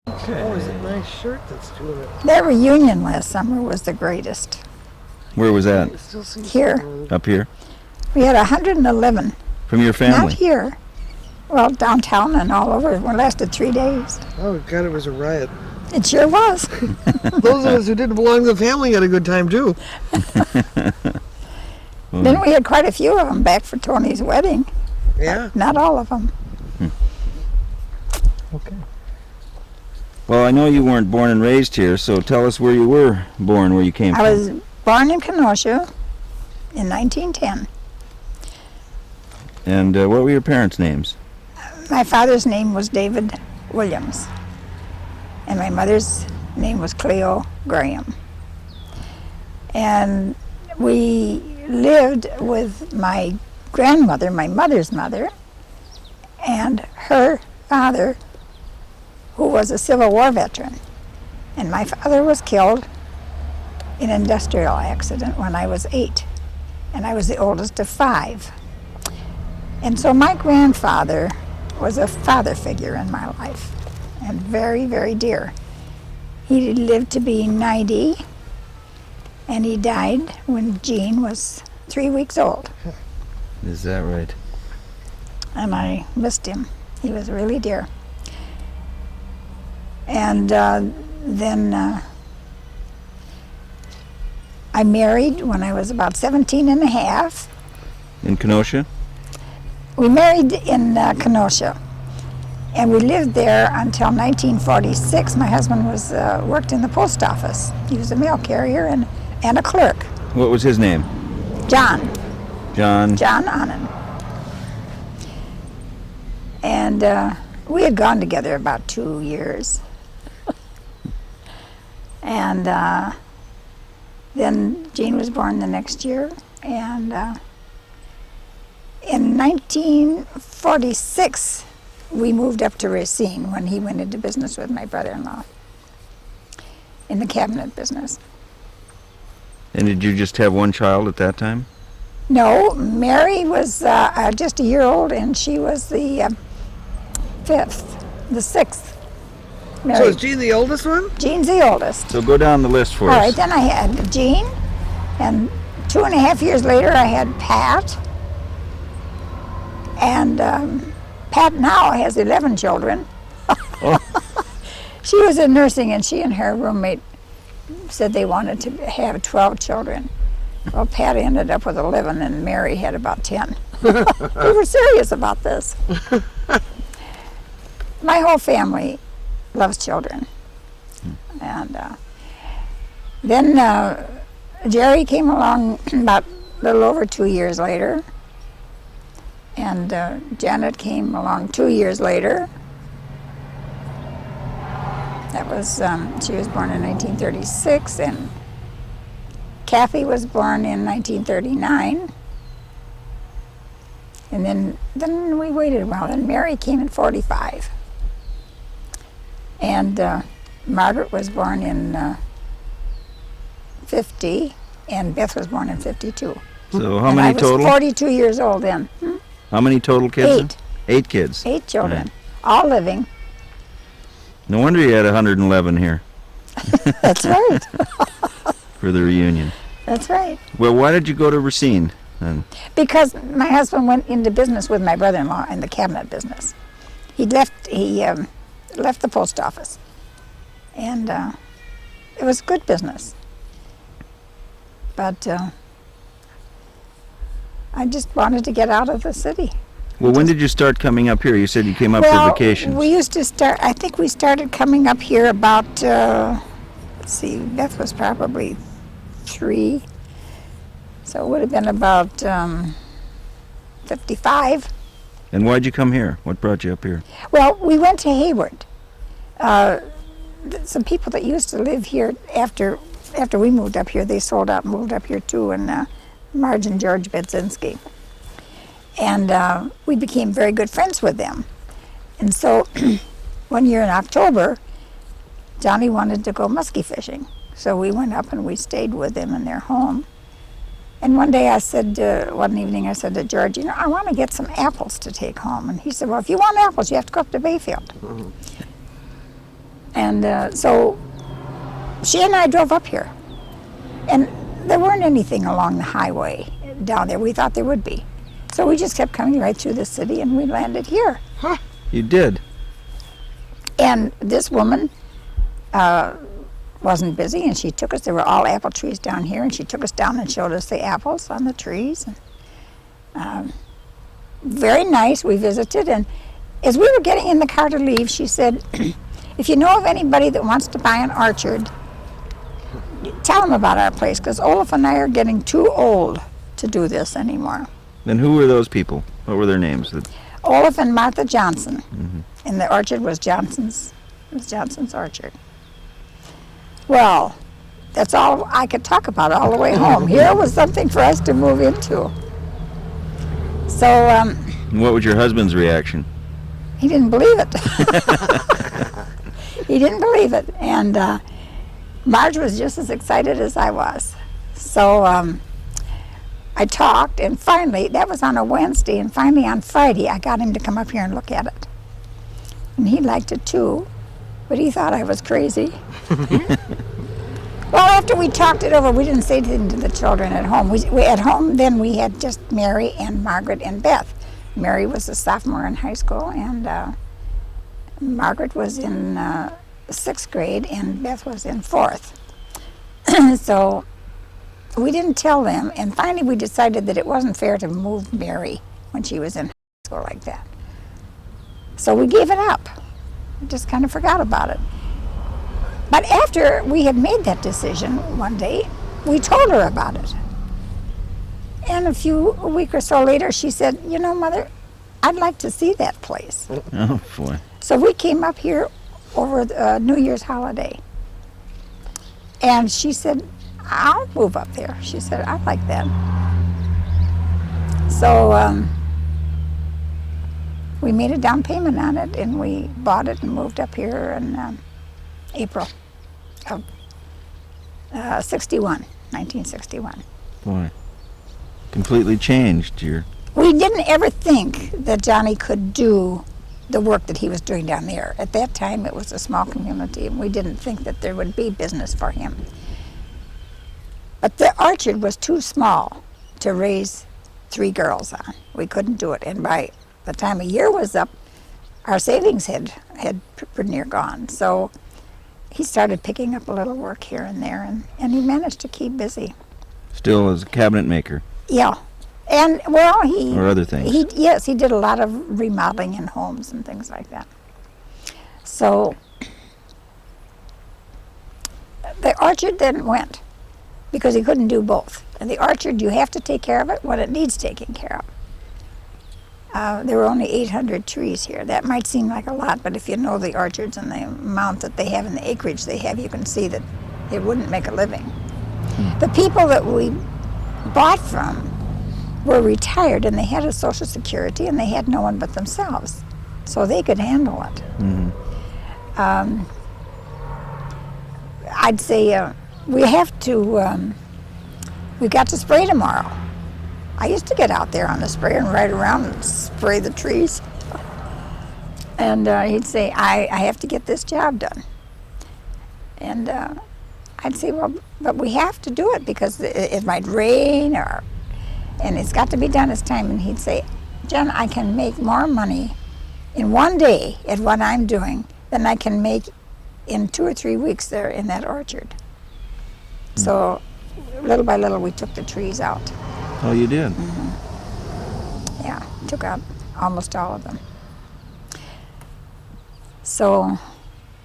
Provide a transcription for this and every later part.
Okay. Oh, is it a nice shirt that's doing it? That reunion last summer was the greatest. Where was that? I still see Here. some, Up here? We had 111. From your family? Not here. Well, downtown and all over. It lasted 3 days. oh, God, it was a riot. It sure was. Those of us who didn't belong to the family had a good time, too. Then we had quite a few of them back for Tony's wedding. Yeah. Not all of them. Okay. Well, I know you weren't born and raised here, so tell us where you were born, where you came I from. was born in Kenosha in 1910. And what were your parents' names? My father's name was David Williams, and my mother's name was Cleo Graham. And we lived with my grandmother, my mother's mother, and her father, who was a Civil War veteran. And my father was killed in an industrial accident when I was 8, and I was the oldest of 5. And so my grandfather was a father figure in my life, and very, very dear. He lived to be 90, and he died when Jean was 3 weeks old. Is that right? And I missed him. He was really dear. And then I married when I was about 17 and a half. In Kenosha? We married in Kenosha, and we lived there until 1946. My husband was worked in the post office. He was a mail carrier and a clerk. What was his name? John John? Ahnen. And we had gone together about 2 years. And then Jean was born the next year, and in 1946, we moved up to Racine when he went into business with my brother-in-law in the cabinet business. And did you just have one child at that time? No, Mary was just a year old, and she was the 6th. Mary. So is Jean the oldest one? Jean's the oldest. So go down the list for All us. right, then I had Jean, and 2.5 years later I had Pat. And Pat now has 11 children. She was in nursing, and she and her roommate said they wanted to have 12 children. Well, Pat ended up with 11, and Mary had about 10. We were serious about this. My whole family loves children. And then Jerry came along about a little over 2 years later. And Janet came along 2 years later. That was, she was born in 1936, and Kathy was born in 1939. And then we waited a while, and Mary came in 45. And Margaret was born in 50, and Beth was born in 52. So how and many I was total? 42 years old then. How many total kids? 8. 8 kids. 8 children, Right. all living. No wonder you had 111 here That's right. for the reunion. That's right. Well, why did you go to Racine then? Because my husband went into business with my brother-in-law in the cabinet business. He left the post office, and it was good business. But I just wanted to get out of the city. Well, when did you start coming up here? You said you came up for vacations. We used to start, I think we started coming up here about, let's see, Beth was probably 3. So it would have been about 55. And why'd you come here? What brought you up here? Well, we went to Hayward. Some people that used to live here after we moved up here, they sold out and moved up here too, and Marge and George Bedzinski. And we became very good friends with them. And so one year in October, Johnny wanted to go muskie fishing. So we went up and we stayed with them in their home. And one day I said, one evening I said to George, I want to get some apples to take home. And he said, well, if you want apples, you have to go up to Bayfield. And so she and I drove up here. And there weren't anything along the highway down there. We thought there would be. So we just kept coming right through the city and we landed here. Huh. You did. And this woman wasn't busy, and she took us. There were all apple trees down here, and she took us down and showed us the apples on the trees. And, very nice. We visited, and as we were getting in the car to leave, she said, if you know of anybody that wants to buy an orchard, tell them about our place, because Olaf and I are getting too old to do this anymore. Then who were those people? What were their names? Olaf and Martha Johnson. And the orchard was Johnson's. It was Johnson's orchard. Well, that's all I could talk about all the way home. Here was something for us to move into. So And what was your husband's reaction? he didn't believe it. He didn't believe it. And Marge was just as excited as I was. So I talked, and finally, that was on a Wednesday, and finally on Friday, I got him to come up here and look at it. And he liked it too, but he thought I was crazy. Well, after we talked it over, we didn't say anything to the children at home. We at home, then we had just Mary and Margaret and Beth. Mary was a sophomore in high school, and Margaret was in 6th grade, and Beth was in 4th. So we didn't tell them, and finally we decided that it wasn't fair to move Mary when she was in high school like that. So we gave it up. We just kind of forgot about it. But after we had made that decision one day, we told her about it. And a week or so later, she said, you know, Mother, I'd like to see that place. Oh, boy. So we came up here over the New Year's holiday. And she said, I'll move up there. She said, I like that. So we made a down payment on it, and we bought it and moved up here in April of 1961. Boy. Completely changed your... We didn't ever think that Johnny could do the work that he was doing down there. At that time, it was a small community, and we didn't think that there would be business for him. But the orchard was too small to raise 3 girls on. We couldn't do it, and by the time a year was up, our savings had pretty near gone. So he started picking up a little work here and there, and he managed to keep busy. Still as a cabinet maker. Yeah. And, well, he... Or other things. Yes, he did a lot of remodeling in homes and things like that. So the orchard then went, because he couldn't do both. And the orchard, you have to take care of it when it needs taking care of. There were only 800 trees here. That might seem like a lot, but if you know the orchards and the amount that they have and the acreage they have, you can see that it wouldn't make a living. The people that we bought from were retired, and they had a Social Security, and they had no one but themselves, so they could handle it. I'd say we have to, we've got to spray tomorrow. I used to get out there on the sprayer and ride around and spray the trees. And he'd say, I have to get this job done. And I'd say, well, but we have to do it because it might rain, and it's got to be done this time. And he'd say, Jen, I can make more money in one day at what I'm doing than I can make in 2 or 3 weeks there in that orchard. So little by little, we took the trees out. Oh, you did? Yeah, took out almost all of them. So,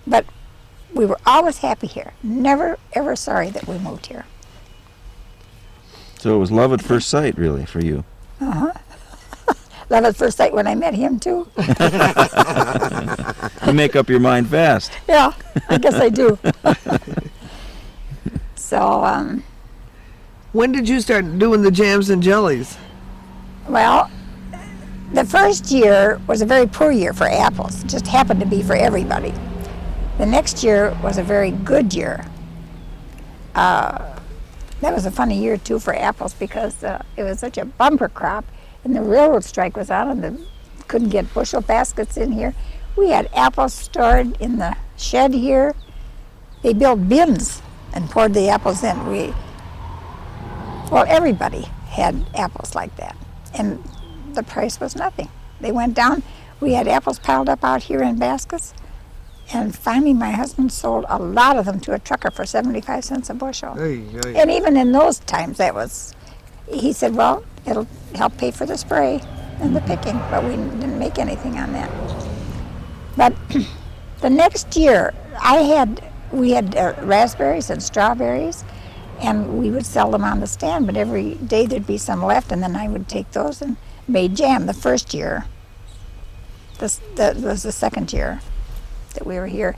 but we were always happy here. Never, ever sorry that we moved here. So it was love at first sight, really, for you. Love at first sight when I met him, too. You make up your mind fast. Yeah, I guess I do. So, When did you start doing the jams and jellies? well, the first year was a very poor year for apples. It just happened to be for everybody. The next year was a very good year. That was a funny year, too, for apples because it was such a bumper crop, and the railroad strike was on, and couldn't get bushel baskets in here. We had apples stored in the shed here. They built bins and poured the apples in. Well, everybody had apples like that. And the price was nothing. They went down. We had apples piled up out here in baskets. And finally, my husband sold a lot of them to a trucker for 75 cents a bushel. Hey, hey. And even in those times, he said, well, it'll help pay for the spray and the picking, but we didn't make anything on that. But the next year, we had raspberries and strawberries, and we would sell them on the stand, but every day there'd be some left, and then I would take those and made jam the first year. That was the second year that we were here.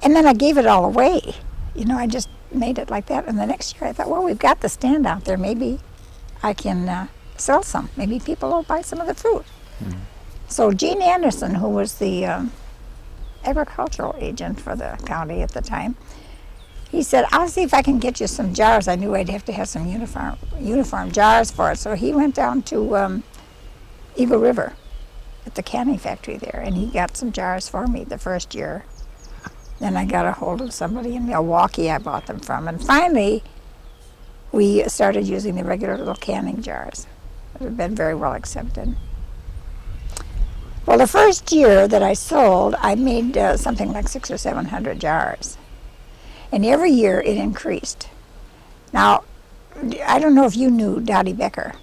And then I gave it all away. I just made it like that. And the next year I thought, well, we've got the stand out there. Maybe I can sell some. Maybe people will buy some of the fruit. Mm-hmm. So Gen Ahnen, who was the agricultural agent for the county at the time, he said, I'll see if I can get you some jars. I knew I'd have to have some uniform jars for it. So he went down to Eagle River at the canning factory there, and he got some jars for me the first year. Then I got a hold of somebody in Milwaukee I bought them from. And finally, we started using the regular little canning jars. It had been very well accepted. Well, the first year that I sold, I made something like 600 or 700 jars. And every year it increased. Now, I don't know if you knew Dottie Becker,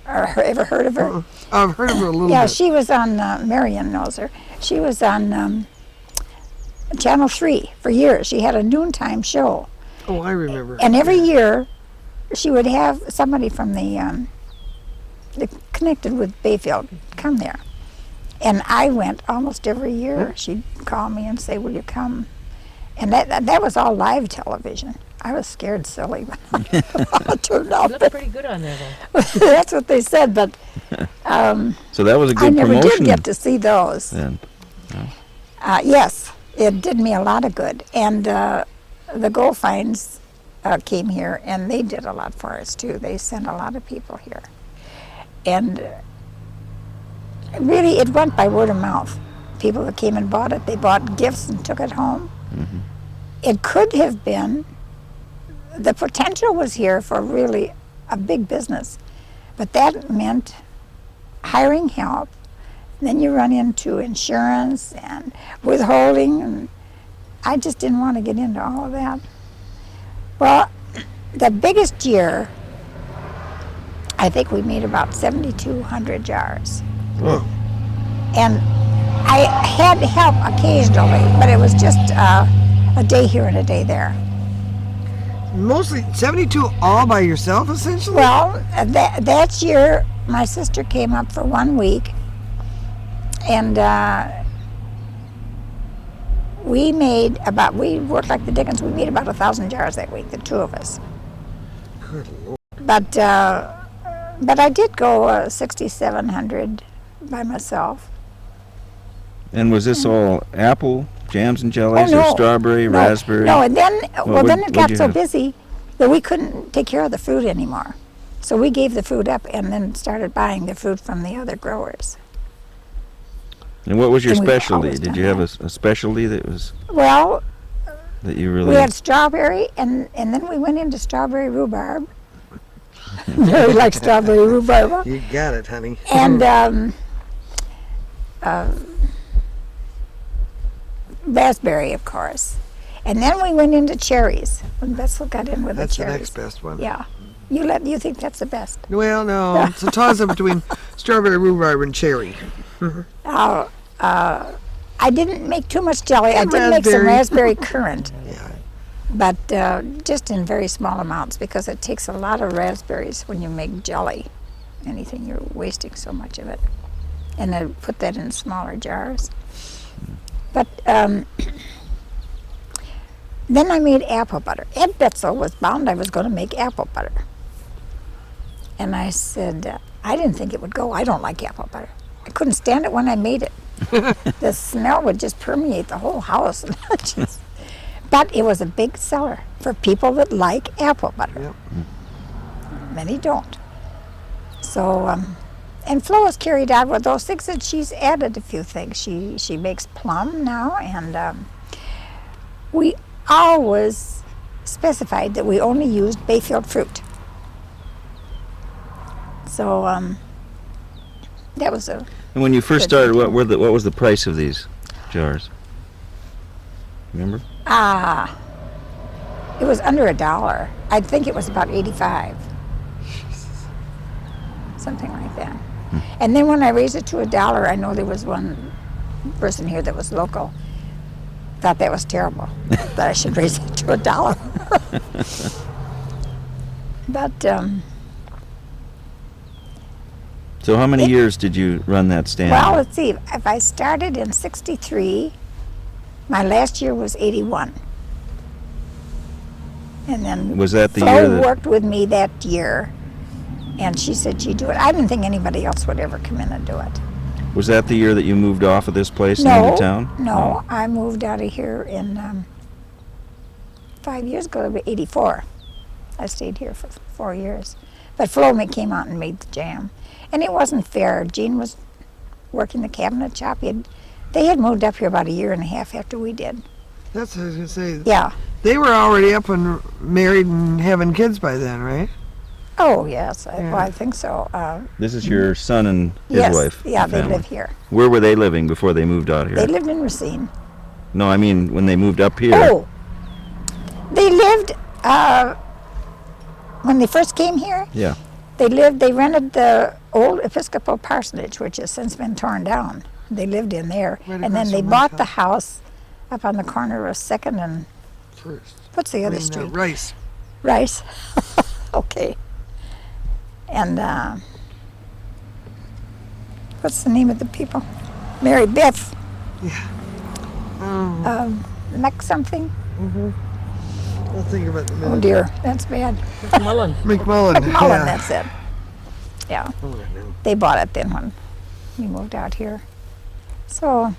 or ever heard of her? I've heard of her a little Yeah, bit. she was on, Marion knows her. She was on Channel 3 for years. She had a noontime show. Oh, I remember. And every year she would have somebody from the connected with Bayfield come there. And I went almost every year. She'd call me and say, will you come? And that was all live television. I was scared silly when I turned out. You looked pretty good on there, though. That's what they said, but So that was a I good never promotion. did get to see those. Then. Yes, it did me a lot of good. And the Goldfinds came here, and they did a lot for us, too. They sent a lot of people here. And really, it went by word of mouth. People that came and bought it, they bought gifts and took it home. Mm-hmm. It could have been, the potential was here for really a big business. But that meant hiring help. Then you run into insurance and withholding, and I just didn't want to get into all of that. Well, the biggest year, I think we made about 7,200 jars. Whoa. And I had help occasionally, but it was just a day here and a day there. Mostly 72 all by yourself, essentially? Well, that year, my sister came up for 1 week, and we worked like the dickens. We made about 1,000 jars that week, the two of us. Good Lord. But I did go 6,700 by myself. And was this all apple, jams and jellies, Oh, no. or strawberry, No, raspberry? No, and then, What then it what'd got you so have? busy that we couldn't take care of the fruit anymore. So we gave the fruit up and then started buying the fruit from the other growers. And what was your And we've specialty? always Did done you have that. a specialty that Well, you really? we had strawberry, and then we went into strawberry rhubarb. Very like strawberry rhubarb. You got it, honey. And raspberry, of course. And then we went into cherries. When Bessel got in with That's the the cherries. next best one. Yeah. You think that's the best? Well, no. It's a toss-up between strawberry rhubarb and cherry. I didn't make too much jelly. I And did make some raspberry. raspberry currant, Yeah. but just in very small amounts because it takes a lot of raspberries when you make jelly. Anything, you're wasting so much of it. And I put that in smaller jars. But then I made apple butter. Ed Betzel was bound I was going to make apple butter. And I said, I didn't think it would go. I don't like apple butter. I couldn't stand it when I made it. The smell would just permeate the whole house. But it was a big seller for people that like apple butter. Yep. Many don't. So And Flo has carried out with those things, and she's added a few things. She makes plum now, and we always specified that we only used Bayfield fruit. So that was a. And when you first Good. started, what was the price of these jars? Remember? It was under $1. I think it was about 85. Something like that. And then when I raised it to $1, I know there was one person here that was local. Thought that was terrible. That I should raise it to $1. But So how many years did you run that stand? well, let's see. If I started in '63, my last year was '81. And then Was that the Flo year that- worked with me that year, and she said she'd do it. I didn't think anybody else would ever come in and do it. Was that the year that you moved off of this place and No, into town? no, I moved out of here in 5 years ago, '84. I stayed here for 4 years. But Flo came out and made the jam. And it wasn't fair. Gene was working the cabinet shop. They had moved up here about a year and a half after we did. That's what I was gonna say. Yeah. They were already up and married and having kids by then, right? Oh, yes. Yeah. Well, I think so. This is your son and his yes. wife. Yeah, and they family. live here. Where were they living before they moved out here? They lived in Racine. No, I mean when they moved up here. Oh, they lived, when they first came here, Yeah. they rented the old Episcopal parsonage, which has since been torn down. They lived in there. Right And then across they from my bought the house up on the corner of 2nd and, First. what's the other street? Rice. Rice. Okay. And what's the name of the people? Mary Beth Mac something. I'll think about it in a Oh minute. dear, that's bad. McMullen. McMullen, Yeah. that's it. Yeah, they bought it then when we moved out here. So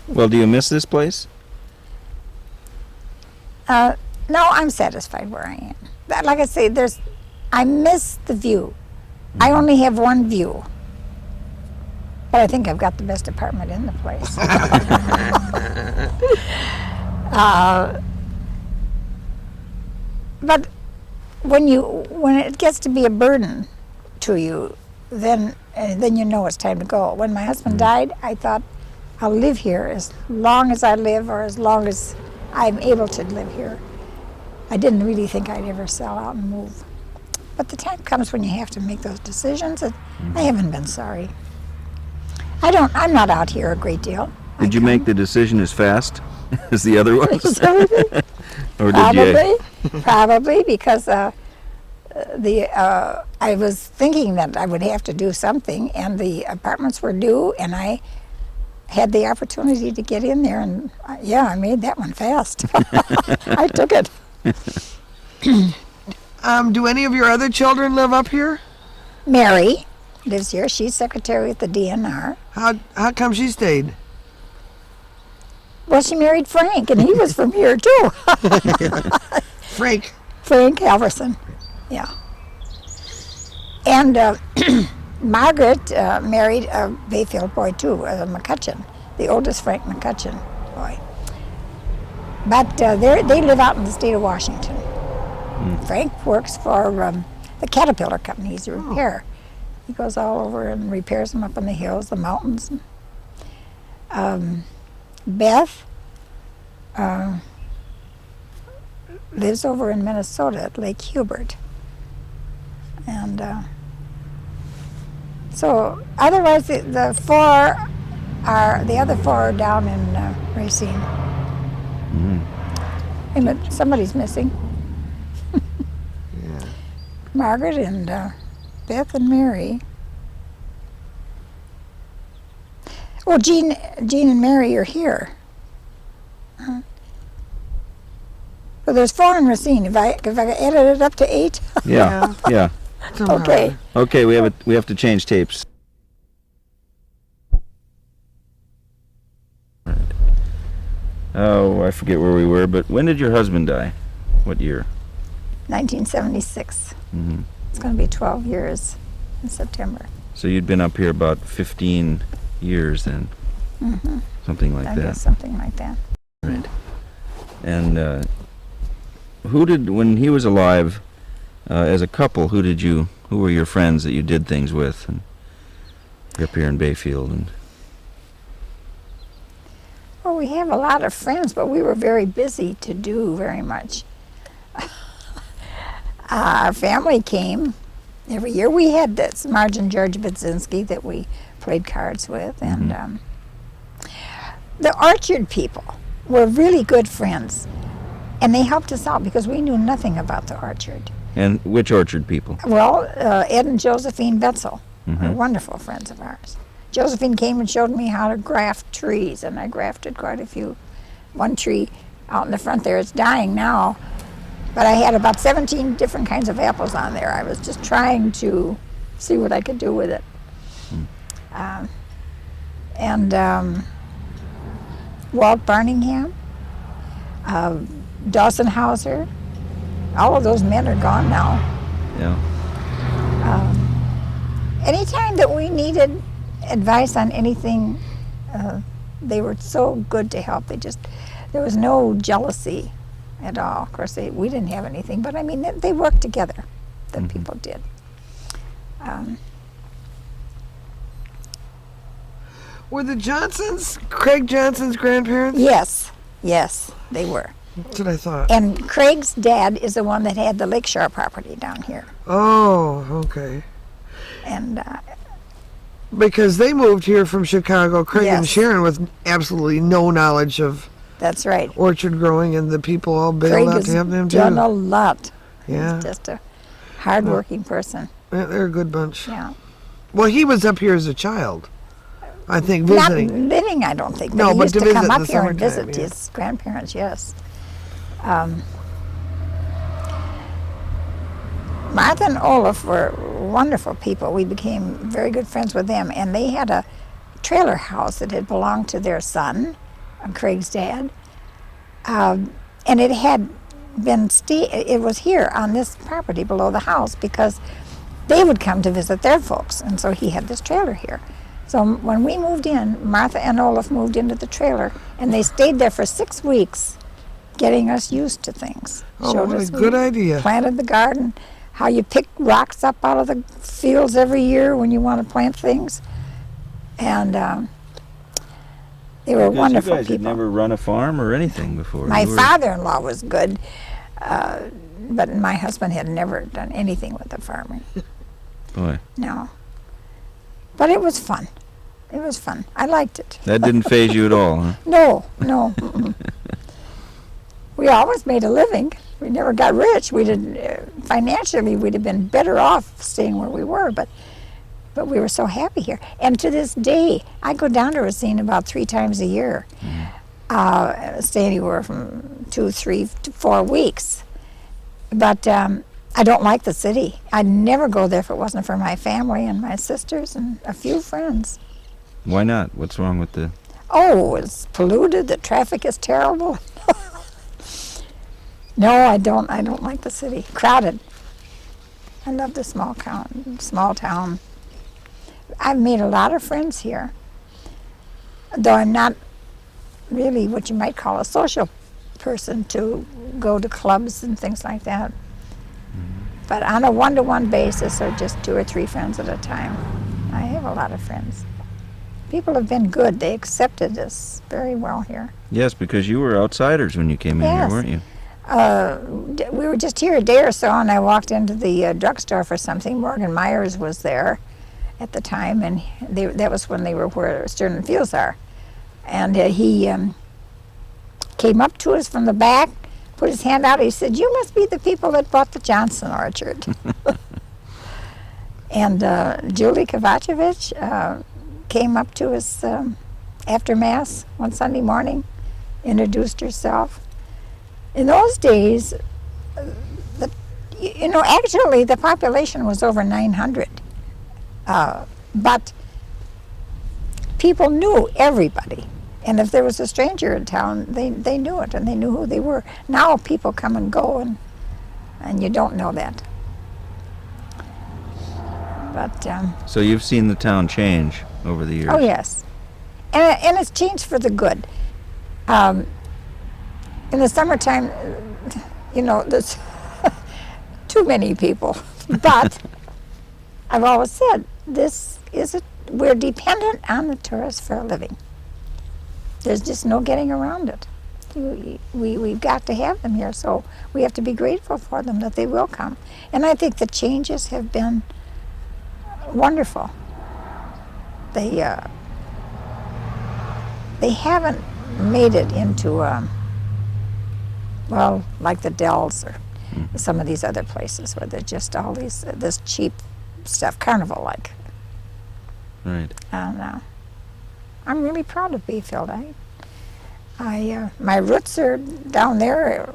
Well, do you miss this place? no, I'm satisfied where I am. Like I say, I miss the view. I only have one view. But I think I've got the best apartment in the place. But when it gets to be a burden to you, then you know it's time to go. When my husband died, I thought I'll live here as long as I live, or as long as I'm able to live here. I didn't really think I'd ever sell out and move. But the time comes when you have to make those decisions, and I haven't been sorry. I'm not out here a great deal. Did you make the decision as fast as the other ones? Or did Probably, you? probably because I was thinking that I would have to do something, and the apartments were due, and I had the opportunity to get in there, and I made that one fast. I took it. Do any of your other children live up here? Mary lives here. She's secretary at the DNR. How come she stayed? Well, she married Frank, and he was from here too. Frank. Frank Halverson, yeah. And Margaret married a Bayfield boy too, McCutcheon, the oldest Frank McCutcheon boy. But they live out in the state of Washington. Frank works for the Caterpillar Company. He's a repairer. He goes all over and repairs them up in the hills, the mountains. Beth lives over in Minnesota at Lake Hubert. And so otherwise the other four are down in Racine. And somebody's missing. Yeah. Margaret and Beth and Mary. Well, Jean and Mary are here. Well, there's 4 in Racine. If I added it up to 8. Yeah, yeah. Somehow. Okay. Okay, we have to change tapes. Right. Oh, I forget where we were, but when did your husband die? What year? 1976. Mm-hmm. It's going to be 12 years. in September. So you'd been up here about 15 years then, Mm-hmm. something like I that. guess something like that. Right. And when he was alive, as a couple, who were your friends that you did things with, and up here in Bayfield? And Well, we have a lot of friends, but we were very busy to do very much. Our family came every year. We had this Marge and George Budzinski that we played cards with, and the Orchard people were really good friends, and they helped us out because we knew nothing about the orchard. And which Orchard people? Well, Ed and Josephine Betzel Mm-hmm. are wonderful friends of ours. Josephine came and showed me how to graft trees, and I grafted quite a few. One tree out in the front there is dying now, but I had about 17 different kinds of apples on there. I was just trying to see what I could do with it. And Walt Barningham, Dawson Hauser, all of those men are gone now. Yeah. Anytime that we needed advice on anything, they were so good to help. There was no jealousy at all. Of course, we didn't have anything, but I mean, they worked together. The people did. Were the Johnsons Craig Johnson's grandparents? Yes, they were. That's what I thought. And Craig's dad is the one that had the Lakeshore property down here. Oh, okay. And Because they moved here from Chicago, Craig and Yes. Sharon, with absolutely no knowledge of that's right. orchard growing, and the people all bailed Craig out has to have them too. done a lot. Yeah. He's just a hard-working person. They're a good bunch. Yeah. Well, he was up here as a child, I think, Not visiting. living, I don't think. But No, he but used to to visit come in up the here and summertime, visit yeah. his grandparents, yes. Martha and Olaf were wonderful people. We became very good friends with them, and they had a trailer house that had belonged to their son, Craig's dad, and it had been it was here on this property below the house because they would come to visit their folks, and so he had this trailer here. So when we moved in, Martha and Olaf moved into the trailer, and they stayed there for 6 weeks, getting us used to things. Oh, Showed what a us good idea. planted the garden, how you pick rocks up out of the fields every year when you want to plant things. And they were Because wonderful you guys people. had never run a farm or anything before. My You were- father-in-law was good, but my husband had never done anything with the farming. Boy, No. But it was fun. It was fun. I liked it. that didn't phase you at all, huh? No. Mm-mm. We always made a living. We never got rich. We didn't financially. We'd have been better off staying where we were, but we were so happy here. And to this day, I go down to Racine about 3 times a year. Stay anywhere from 2, 3 to 4 weeks. But I don't like the city. I'd never go there if it wasn't for my family and my sisters and a few friends. Why not? What's wrong with the... Oh, it's polluted. The traffic is terrible. No, I don't like the city. Crowded. I love the small town. I've made a lot of friends here, though I'm not really what you might call a social person to go to clubs and things like that. But on a one-to-one basis, or just 2 or 3 friends at a time, I have a lot of friends. People have been good. They accepted us very well here. Yes, because you were outsiders when you came in here, Yes. weren't you? We were just here a day or so, and I walked into the drugstore for something. Morgan Myers was there at the time, and that was when they were where Stern and Fields are. And he came up to us from the back, put his hand out. He said, "You must be the people that bought the Johnson orchard." And Julie Kovacevic came up to us after Mass one Sunday morning, introduced herself. In those days, actually the population was over 900. But people knew everybody. And if there was a stranger in town, they knew it, and they knew who they were. Now people come and go, and you don't know that. But So you've seen the town change over the years. oh yes, and it's changed for the good. In the summertime, there's too many people. But I've always said we're dependent on the tourists for a living. There's just no getting around it. We've got to have them here, so we have to be grateful for them that they will come. And I think the changes have been wonderful. They haven't made it into like the Dells or some of these other places where they're just all this cheap stuff, carnival-like. Right. I don't know. I'm really proud of Bayfield. My roots are down there,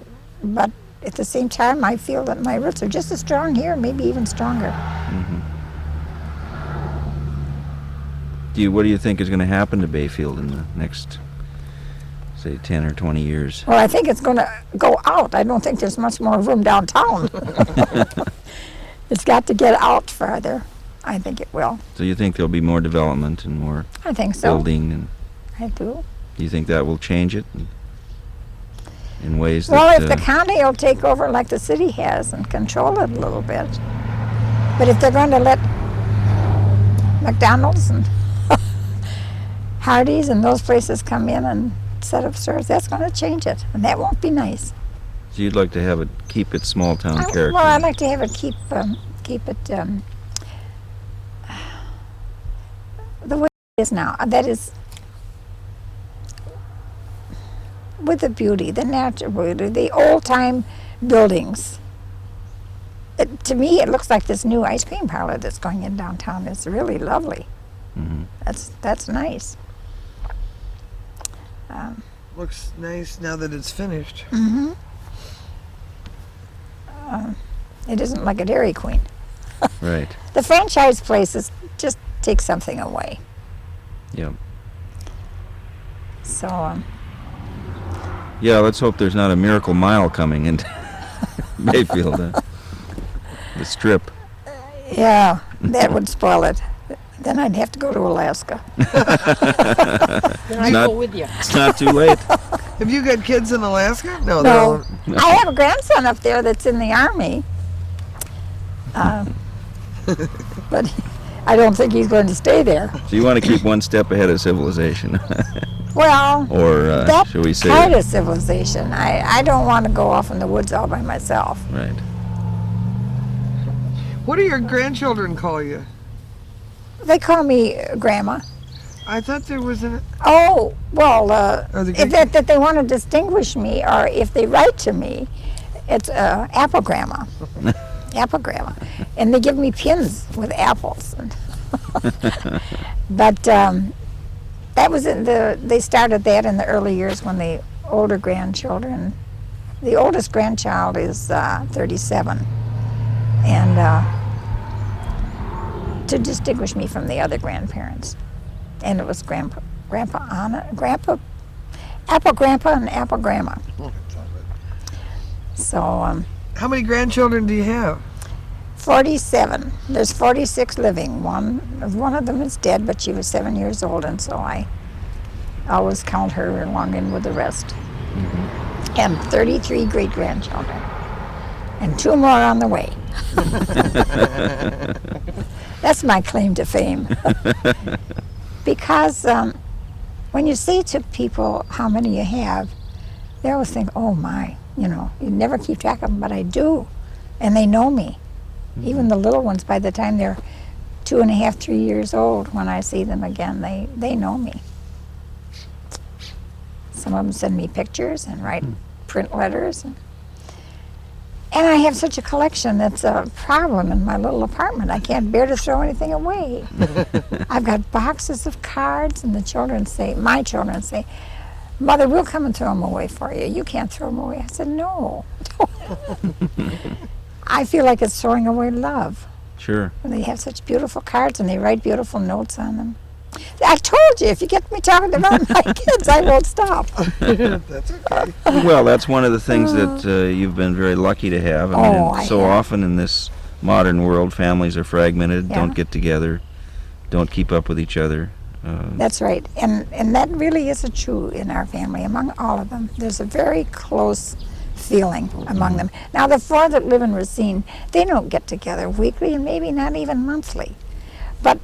but at the same time, I feel that my roots are just as strong here, maybe even stronger. Mm-hmm. What do you think is going to happen to Bayfield in the next, say, 10 or 20 years? Well, I think it's going to go out. I don't think there's much more room downtown. It's got to get out farther. I think it will. So you think there'll be more development and more I think so. building? And I do. do you think that will change it in ways Well, that... if the county will take over like the city has and control it a little bit. But if they're going to let McDonald's and Hardee's and those places come in and set up stores, that's going to change it. And that won't be nice. So you'd like to have it, keep its small town character? Well, I'd like to have it keep it the way it is now. That is, with the beauty, the natural beauty, the old-time buildings. To me, it looks like this new ice cream parlor that's going in downtown. It's really lovely. Mm-hmm. That's nice. Looks nice now that it's finished. Mm-hmm. It isn't like a Dairy Queen. Right. The franchise places just take something away. Yeah. So, Yeah, let's hope there's not a Miracle Mile coming into Bayfield. The strip. yeah, that would spoil it. Then I'd have to go to Alaska. Then I not- go with you. It's not too late. Have you got kids in Alaska? No. No, I have a grandson up there that's in the Army. But I don't think he's going to stay there. So you want to keep one step ahead of civilization. Well, Or that's shall we say... part of civilization. I don't want to go off in the woods all by myself. Right. What do your grandchildren call you? They call me Grandma. I thought there was an... Oh, well, Are the if that they want to distinguish me, or if they write to me, it's Apple Grandma. Apple Grandma. And they give me pins with apples. But that was they started that in the early years when the older grandchildren, the oldest grandchild is 37. And to distinguish me from the other grandparents. And it was Apple Grandpa and Apple Grandma. So, How many grandchildren do you have? 47. There's 46 living. One of them is dead, but she was 7 years old, and so I always count her along in with the rest. Mm-hmm. And 33 great-grandchildren. And 2 more on the way. That's my claim to fame. Because when you say to people how many you have, they always think, oh my, you never keep track of them, but I do. And they know me. Mm-hmm. Even the little ones, by the time they're 2.5, 3 years old, when I see them again, they know me. Some of them send me pictures and write print letters. And I have such a collection that's a problem in my little apartment. I can't bear to throw anything away. I've got boxes of cards, and my children say, Mother, we'll come and throw them away for you. You can't throw them away. I said, no. I feel like it's throwing away love. Sure. And they have such beautiful cards, and they write beautiful notes on them. I told you, if you get me talking about my kids, I won't stop. That's okay. Well, that's one of the things that you've been very lucky to have. I mean, I so have. often in this modern world, families are fragmented, Yeah. don't get together, don't keep up with each other. That's right. And that really is true in our family, among all of them. There's a very close feeling among them. Now, the four that live in Racine, they don't get together weekly and maybe not even monthly. But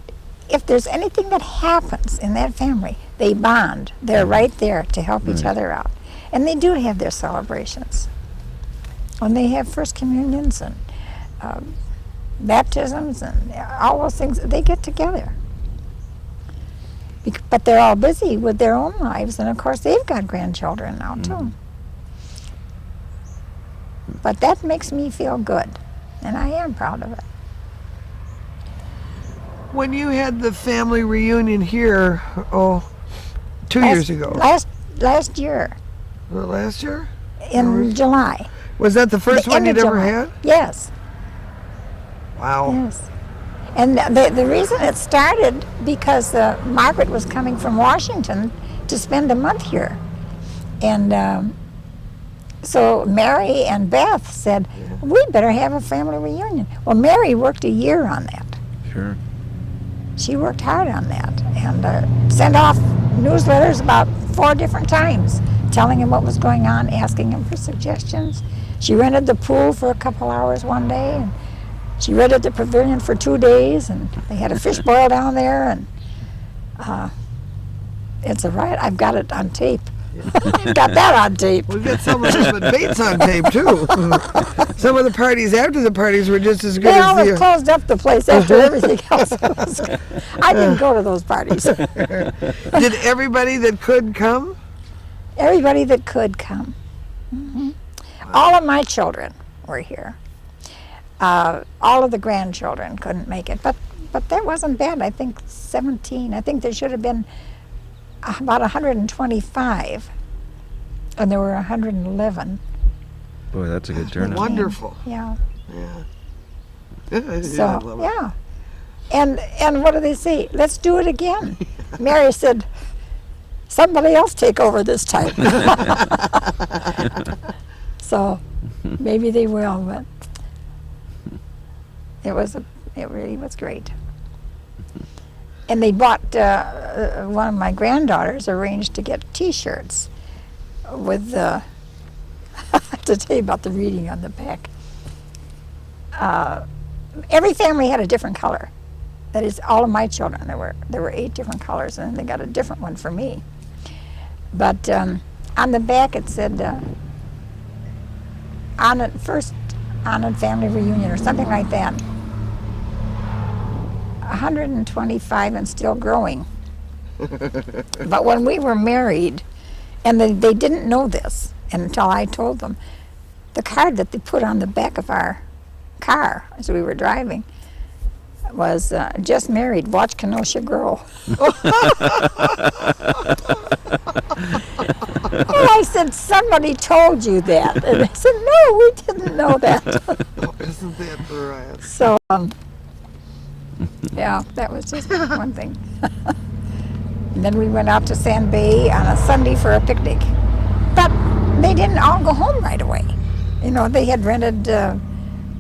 if there's anything that happens in that family, they bond. They're right there to help each other out. And they do have their celebrations. When they have first communions and baptisms and all those things, they get together. But they're all busy with their own lives, and of course they've got grandchildren now too. But that makes me feel good, and I am proud of it. When you had the family reunion here, 2 years ago. Last year, Was it last year? in July. Was that the first one end of you'd ever July. had? Yes, Wow. yes. And the reason it started because Margaret was coming from Washington to spend a month here. And so Mary and Beth said, we better have a family reunion. Well, Mary worked a year on that. Sure. She worked hard on that and sent off newsletters about 4 different times, telling him what was going on, asking him for suggestions. She rented the pool for a couple hours one day, and she rented the pavilion for 2 days, and they had a fish boil down there, and it's a riot. I've got it on tape. Got that on tape. We've got some of the Bates on tape, too. Some of the parties after the parties were just as good They as almost the... closed up the place after everything else. I didn't go to those parties. Did everybody that could come? Everybody that could come. All of my children were here. All of the grandchildren couldn't make it, but that wasn't bad. I think 17. I think there should have been about 125, and there were 111. Boy, that's a good turnout. Wonderful. Yeah. Yeah, I So love it. yeah. And what do they say? Let's do it again. Mary said, somebody else take over this time. So maybe they will, but it really was great. And they bought, one of my granddaughters arranged to get T-shirts with, I have to tell you about the reading on the back. Every family had a different color. That is, all of my children. There were 8 different colors, and they got a different one for me. But on the back it said, first Ahnen family reunion or something like that. 125 and still growing. But when we were married, and they didn't know this until I told them, the card that they put on the back of our car as we were driving was just married, watch Kenosha grow. And I said, somebody told you that. And they said, no, we didn't know that. Isn't that right? So, yeah, that was just one thing. And then we went out to Sand Bay on a Sunday for a picnic. But they didn't all go home right away. You know, they had rented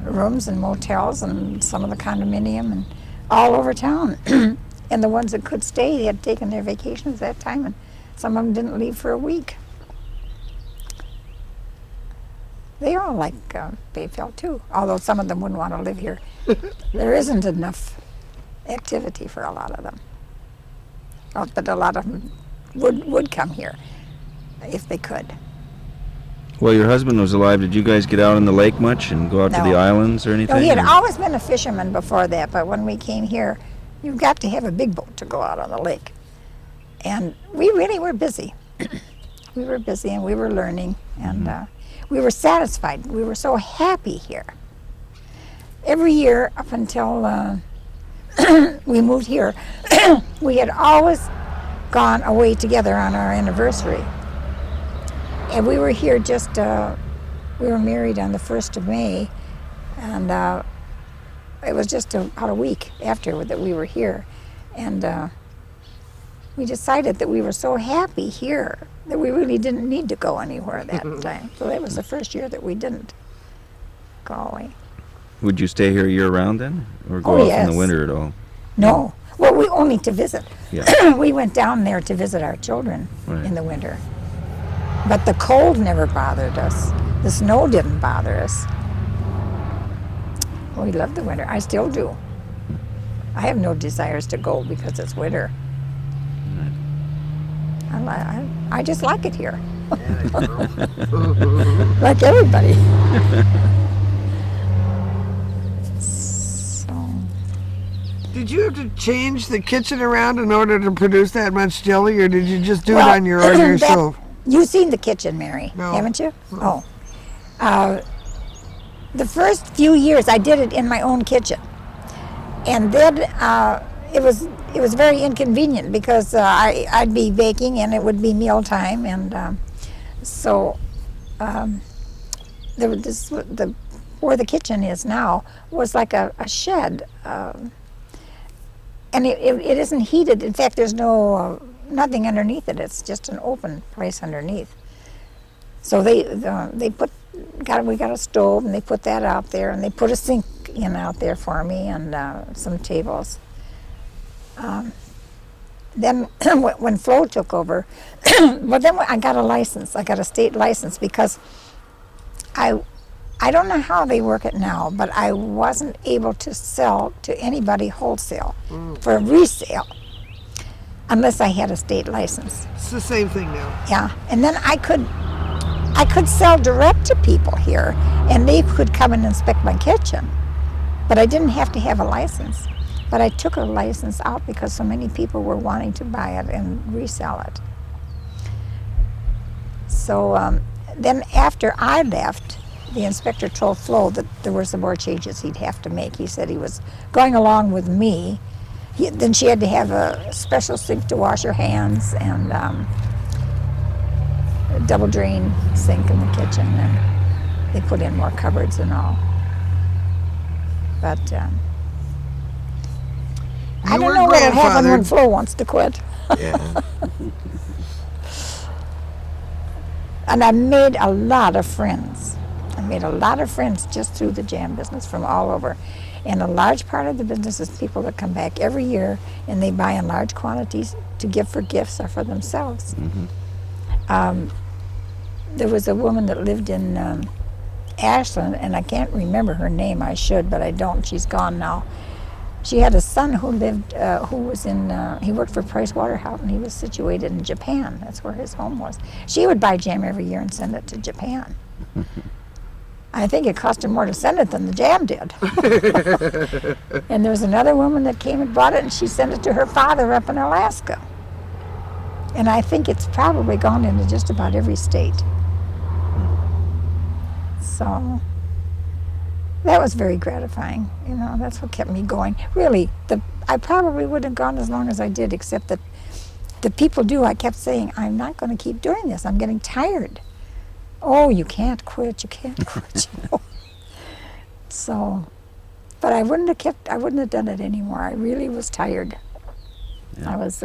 rooms and motels and some of the condominium and all over town. And the ones that could stay, they had taken their vacations that time, and some of them didn't leave for a week. They all like Bayfield too, although some of them wouldn't want to live here. There isn't enough activity for a lot of them. But a lot of them would come here if they could. Well, your husband was alive. Did you guys get out on the lake much and go out to No. the islands or anything? No, he had or- always been a fisherman before that, but when we came here, you've got to have a big boat to go out on the lake. And we really were busy. We were busy and we were learning, and we were satisfied. We were so happy here. Every year up until we moved here, we had always gone away together on our anniversary. And we were here just, we were married on the 1st of May, and it was just about a week after that we were here. And we decided that we were so happy here that we really didn't need to go anywhere that time. So that was the first year that we didn't go away. Would you stay here year-round then? Or go Oh, off in yes. the winter at all? No. Well, we only to visit. Yeah. We went down there to visit our children Right. in the winter. But the cold never bothered us. The snow didn't bother us. We loved the winter. I still do. I have no desires to go because it's winter. I just like it here. Like everybody. So, Did you have to change the kitchen around in order to produce that much jelly, or did you just do well, it on your own yourself? You've seen the kitchen, Mary, No. haven't you? Oh. The first few years I did it in my own kitchen. And then it was very inconvenient because I'd be baking and it would be mealtime, and so there was where the kitchen is now was like a shed, and it isn't heated. In fact, there's nothing underneath it. It's just an open place underneath. So we got a stove, and they put that out there, and they put a sink in out there for me, and some tables. Then when Flo took over, well, then I got a license. I got a state license because I don't know how they work it now, but I wasn't able to sell to anybody wholesale for resale unless I had a state license. It's the same thing now. Yeah, and then I could sell direct to people here, and they could come and inspect my kitchen, but I didn't have to have a license. But I took a license out because so many people were wanting to buy it and resell it. So then after I left, the inspector told Flo that there were some more changes he'd have to make. He said he was going along with me. Then she had to have a special sink to wash her hands, and a double drain sink in the kitchen, and they put in more cupboards and all. But I don't know what'll happen when Flo wants to quit. Yeah. And I made a lot of friends. I made a lot of friends just through the jam business from all over. And a large part of the business is people that come back every year, and they buy in large quantities to give for gifts or for themselves. Mm-hmm. There was a woman that lived in Ashland, and I can't remember her name. I should, but I don't. She's gone now. She had a son who lived, who was in, he worked for Price Waterhouse, and he was situated in Japan. That's where his home was. She would buy jam every year and send it to Japan. I think it cost her more to send it than the jam did. And there was another woman that came and bought it, and she sent it to her father up in Alaska. And I think it's probably gone into just about every state. So that was very gratifying. You know, that's what kept me going. Really, I probably wouldn't have gone as long as I did, except that the people do. I kept saying, I'm not going to keep doing this. I'm getting tired. Oh, you can't quit. You can't quit. You know? So, but I wouldn't have done it anymore. I really was tired. Yeah. I was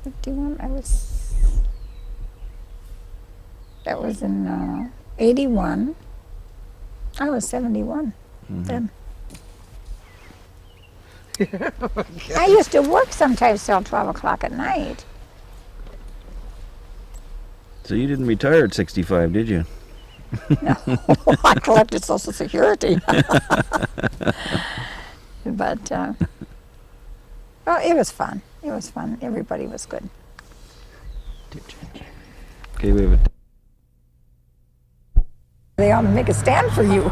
51. That was in 81. I was 71 then. I used to work sometimes till 12 o'clock at night. So you didn't retire at 65, did you? No, I collected Social Security. But, well, it was fun. It was fun. Everybody was good. Okay, we have a... They ought to make a stand for you.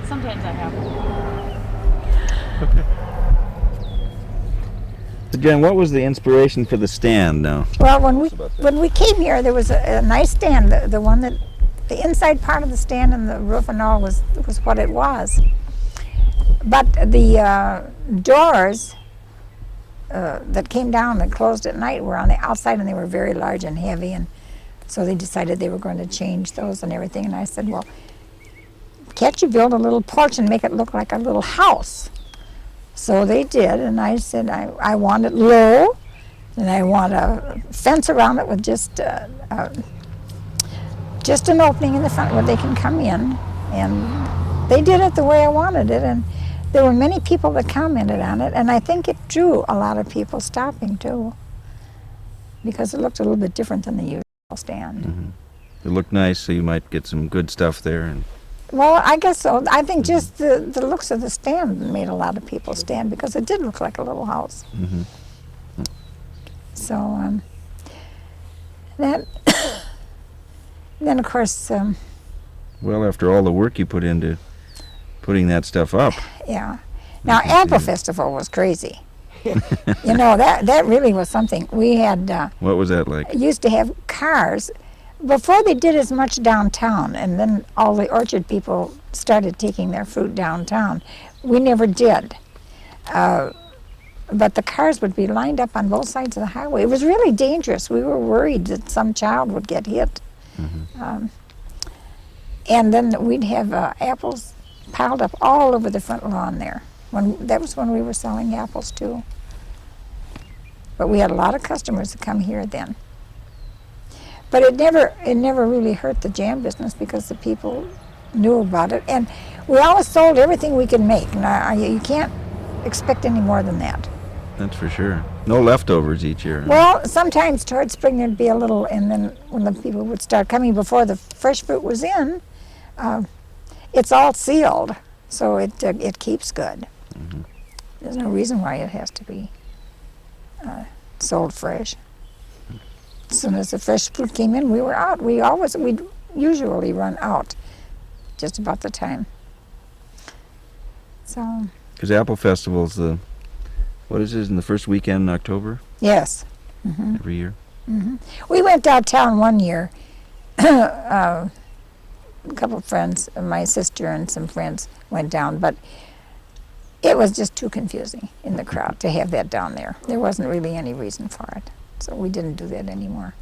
Sometimes I have. So Jen, what was the inspiration for the stand now? Well, when we came here, there was a nice stand. The one that, the inside part of the stand and the roof and all was what it was. But the doors that came down that closed at night were on the outside, and they were very large and heavy, and so they decided they were going to change those and everything. And I said, well, can't you build a little porch and make it look like a little house? So they did, and I said I want it low, and I want a fence around it with just just an opening in the front where they can come in, and they did it the way I wanted it, and there were many people that commented on it, and I think it drew a lot of people stopping too, because it looked a little bit different than the usual stand. Mm-hmm. It looked nice, so you might get some good stuff there. And Well, I guess so. I think just the looks of the stand made a lot of people stand, because it did look like a little house. mm-hmm. So that, then of course, Well, after all the work you put into putting that stuff up. yeah. Now, can Apple see it. Festival was crazy. You know, that really was something. We had What was that like? used to have cars before they did as much downtown, and then all the orchard people started taking their fruit downtown. We never did. But the cars would be lined up on both sides of the highway. It was really dangerous. We were worried that some child would get hit. Mm-hmm. And then we'd have apples piled up all over the front lawn there. That was when we were selling apples too. But we had a lot of customers that come here then. But it never really hurt the jam business, because the people knew about it, and we always sold everything we could make. Now you can't expect any more than that. That's for sure. No leftovers each year. Well, sometimes towards spring there'd be a little, and then when the people would start coming before the fresh fruit was in, it's all sealed, so it keeps good. Mm-hmm. There's no reason why it has to be sold fresh. As soon as the fresh fruit came in, we were out. We'd usually run out just about the time. So, Because Apple Festival's what is it, in the first weekend in October yes. Mm-hmm. every year? Mm-hmm. We went downtown one year. A couple of friends, my sister and some friends went down, but it was just too confusing in the crowd to have that down there. There wasn't really any reason for it, so we didn't do that anymore.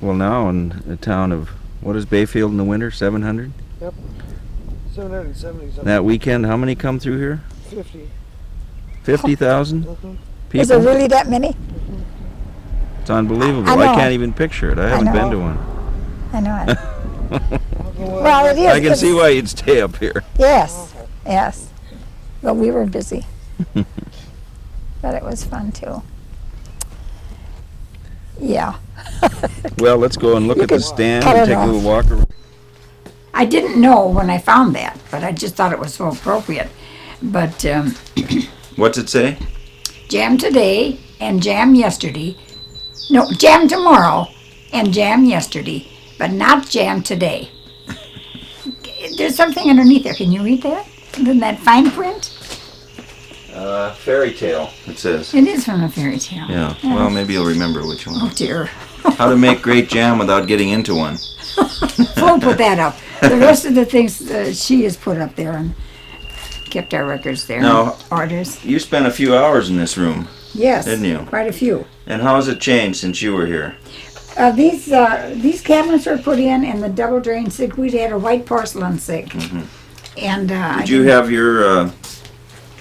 Well, now in the town of, what is Bayfield in the winter, 700? Yep. 770 something. That weekend, how many come through here? 50. 50,000 Mhm. people? Is there really that many? It's unbelievable. I I know. can't even picture it. I haven't been know. to one. I know it. I'll go Well, it is. I can it's- see why you'd stay up here. Yes, yes. But we were busy. But it was fun too. Yeah. Well, let's go and look You at the could stand cut and it take a off. little walk around. I didn't know when I found that, but I just thought it was so appropriate. But What's it say? jam today and jam yesterday. No, jam tomorrow and jam yesterday, but not jam today. There's something underneath there. Can you read that? In that fine print? Fairy tale, it says. It is from a fairy tale. Yeah, well, maybe you'll remember which Oh one. dear. How to make great jam without getting into one. We'll put that up. The rest of the things she has put up there and kept our records there. No. Orders. You spent a few hours in this room, Yes. didn't you? Quite a few. And how has it changed since you were here? These cabinets were put in, and the double drain sink. We had a white porcelain sink. And Did you have your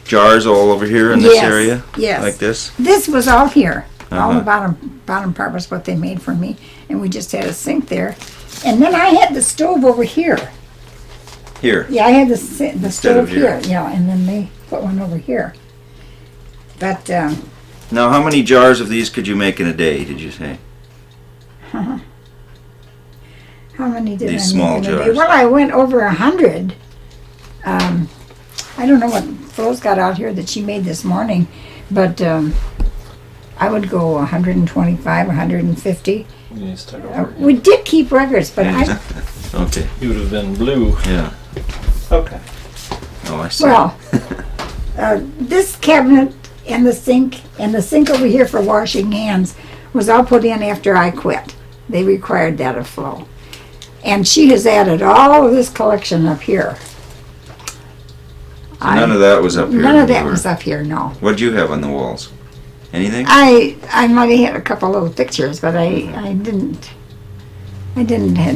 jars all over here in this Yes, area? yes. Like this? This was all here. All the Uh-huh. bottom part was what they made for me, and we just had a sink there. And then I had the stove over here. Here. Yeah, I had the stove of here. here. Yeah, and then they put one over here. But Now, how many jars of these could you make in a day, did you say? how many did These I small make in a day? jars. Well, I went over 100. I don't know what Flo's got out here that she made this morning, but I would go 125, 150. You just took over. We did keep records, but I Okay, You would have been blue. yeah. Okay. Oh, I see. well, this cabinet and the sink over here for washing hands was all put in after I quit. They required that of Flo, and she has added all of this collection up here. So none of that was up here. None of when you that were- was up here, no. What'd you have on the walls? Anything? I might have had a couple little pictures, but I didn't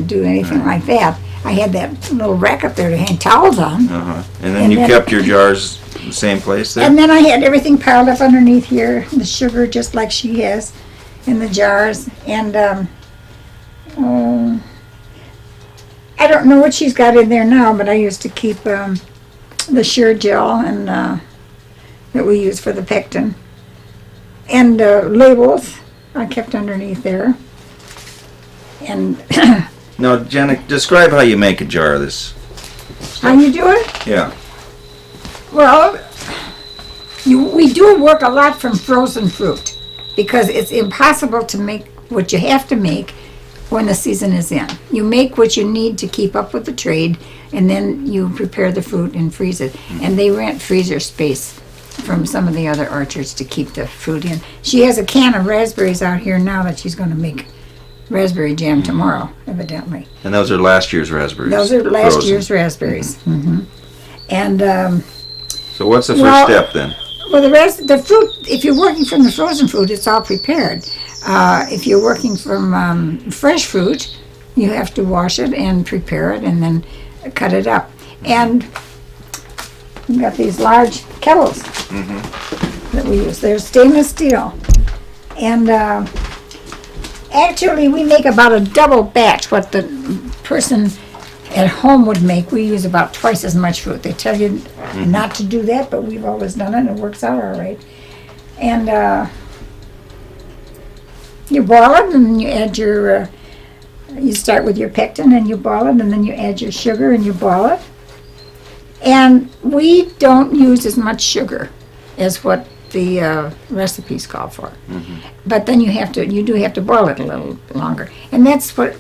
do anything like that. I had that little rack up there to hang towels on. Uh-huh. And then And you then- kept your jars in the same place there? And then I had everything piled up underneath here, the sugar just like she has in the jars. And don't know what she's got in there now, but I used to keep the Sure Gel and that we use for the pectin. And labels I kept underneath there. And Now, Janet, describe how you make a jar of this. how you do it? Yeah. Well, we do work a lot from frozen fruit because it's impossible to make what you have to make when the season is in. You make what you need to keep up with the trade, and then you prepare the fruit and freeze it. And they rent freezer space from some of the other orchards to keep the fruit in. She has a can of raspberries out here now that she's going to make raspberry jam tomorrow, evidently. And those are last year's raspberries. Those are last frozen. year's raspberries. And So what's the first step then? well, the fruit, if you're working from the frozen fruit, it's all prepared. If you're working from fresh fruit, you have to wash it and prepare it and then cut it up. And we've got these large kettles that we use. They're stainless steel. And actually, we make about a double batch what the person at home would make. We use about twice as much fruit. They tell you not to do that, but we've always done it and it works out all right. And you boil it and you add your, you start with your pectin and you boil it, and then you add your sugar and you boil it. And we don't use as much sugar as what the recipes call for. But then you do have to boil it a little longer. And that's what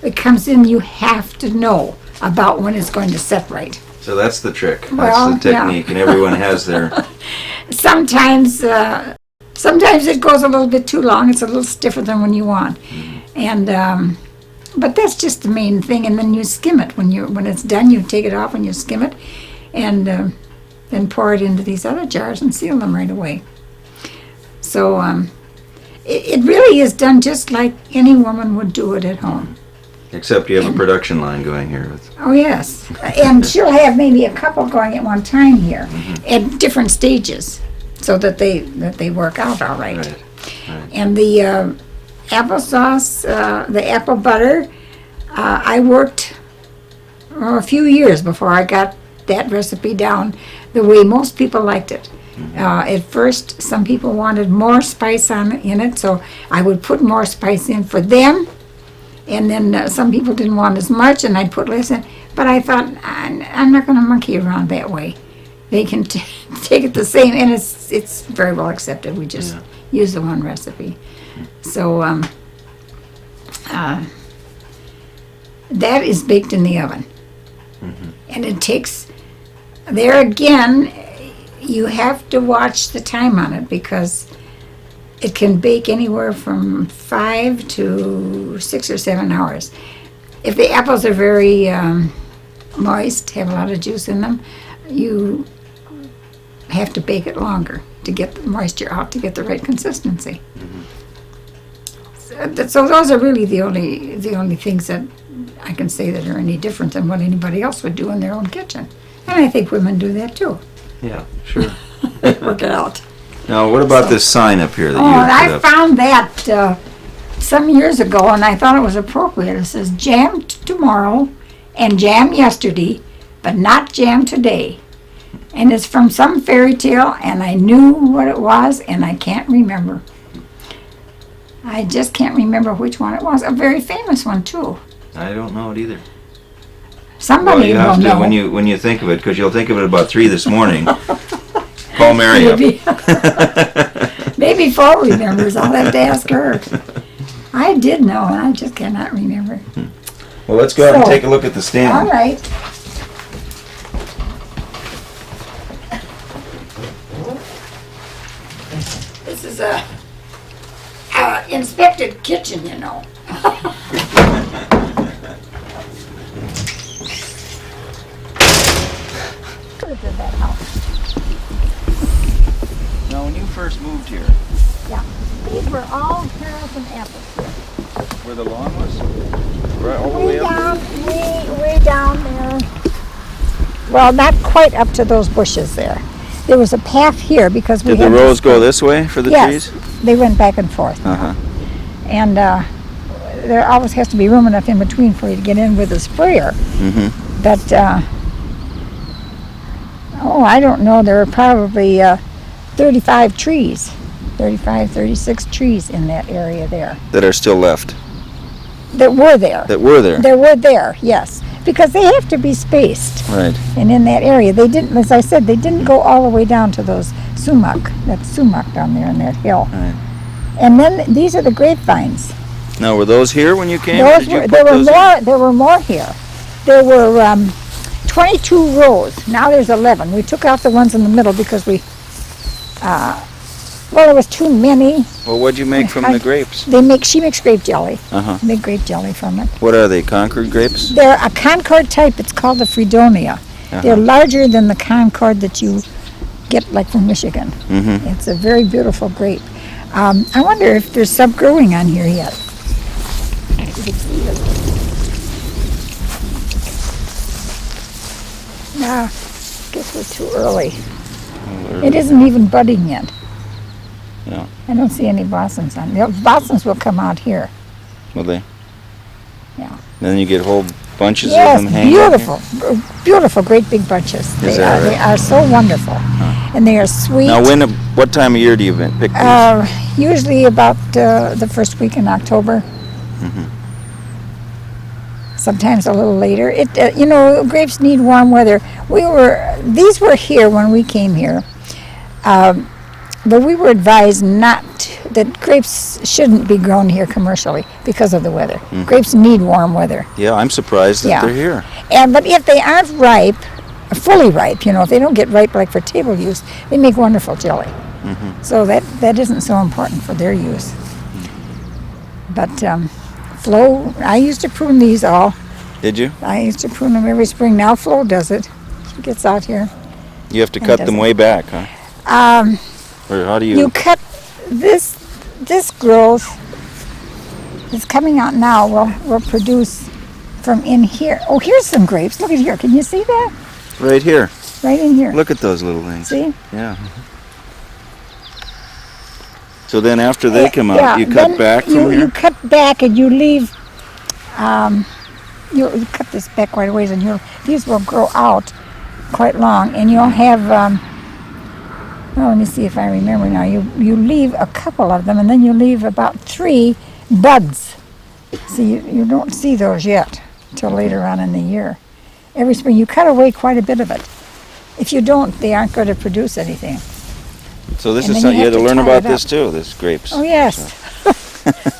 it comes in. You have to know about when it's going to set right. So that's the trick. Well, That's the technique, and everyone has their... Sometimes it goes a little bit too long. It's a little stiffer than when you want. And but that's just the main thing. And then you skim it when it's done. You take it off and you skim it, and then pour it into these other jars and seal them right away. So it really is done just like any woman would do it at home. Except you have a production line going here. Oh yes, and she'll have maybe a couple going at one time here at different stages, so that they work out all right. Right. And the applesauce, the apple butter, I worked a few years before I got that recipe down the way most people liked it. At first, some people wanted more spice in it, so I would put more spice in for them. And then some people didn't want as much, and I'd put less in. But I thought, I'm not going to monkey around that way. They can take it the same, and it's very well accepted. We just use the one recipe. So that is baked in the oven. And it takes, there again, you have to watch the time on it, because it can bake anywhere from 5 to 6 or 7 hours. If the apples are very moist, have a lot of juice in them, you have to bake it longer to get the moisture out, to get the right consistency. So those are really the only things that I can say that are any different than what anybody else would do in their own kitchen. And I think women do that too. Yeah, sure. Work it out. Now, what about this sign up here that Oh, you and I put up? found that some years ago, and I thought it was appropriate. It says, jam tomorrow and jam yesterday, but not jam today. And it's from some fairy tale, and I knew what it was, and I can't remember. I just can't remember which one it was. A very famous one, too. I don't know it either. Somebody Well, you have will to know. when you think of it, because you'll think of it about 3 this morning. Call Mary up. Maybe Paul remembers. I'll have to ask her. I did know, and I just cannot remember. Well, let's go out and So, take a look at the stand. All right. This is a inspected kitchen, you know. Did that help? Now, when you first moved here, Yeah. These were all carrots and apples. where the lawn was, right all the way up. Way down there. Well, not quite up to those bushes there. There was a path here because we Did the had rows go this way for the yes, trees? they went back and forth. Uh huh. And there always has to be room enough in between for you to get in with a sprayer. Mm-hmm. But I don't know. There are probably 35 trees, 35, 36 trees in that area there That are still left. that were there. That were there. They were there, yes, because they have to be spaced. Right. And in that area, they didn't, as I said, they didn't go all the way down to those sumac. That's sumac down there in that hill. Right. And then these are the grapevines. Now, were those here when you came? Or Those did you were, put there were those in? more. There were more here. There were 22 rows. Now there's 11. We took out the ones in the middle because we, there was too many. Well, what'd you make from the grapes? She makes grape jelly. Uh-huh. Make grape jelly from it. What are they, Concord grapes? They're a Concord type. It's called the Fredonia. They're larger than the Concord that you get like from Michigan. Mm-hmm. It's a very beautiful grape. I wonder if there's some growing on here yet. You can see them. No, I guess we're too early. It isn't even budding yet. Yeah. I don't see any blossoms on. The blossoms will come out here. Will they? Yeah. Then you get whole bunches Yes, of them hanging out here? beautiful, beautiful, great big bunches. Is that right? They are so wonderful, and they are sweet. Now, what time of year do you pick these? Usually about the first week in October. Mm-hmm. Sometimes a little later. Grapes need warm weather. These were here when we came here, but we were advised that grapes shouldn't be grown here commercially because of the weather. Mm-hmm. Grapes need warm weather. Yeah, I'm surprised that they're here. But if they aren't ripe, fully ripe, if they don't get ripe like for table use, they make wonderful jelly. Mm-hmm. So that isn't so important for their use. But Flo, I used to prune these all. Did you? I used to prune them every spring. Now Flo does it. She gets out here. You have to And cut does them it. way back, huh? Or how do You cut this growth is coming out now. Will produce from in here. Oh, here's some grapes. Look at here. Can you see that? Right here. Right in here. Look at those little things. See? Yeah. So then after they come out, Yeah, you cut then back from you here? cut back and you leave. You cut this back quite a ways, and these will grow out quite long, and you'll have. Let me see if I remember now. You leave a couple of them, and then you leave about 3 buds. See, you don't see those yet till later on in the year. Every spring, you cut away quite a bit of it. If you don't, they aren't going to produce anything. So this And is then something you you have had to to learn tie about it this up. too, this grapes. Oh yes.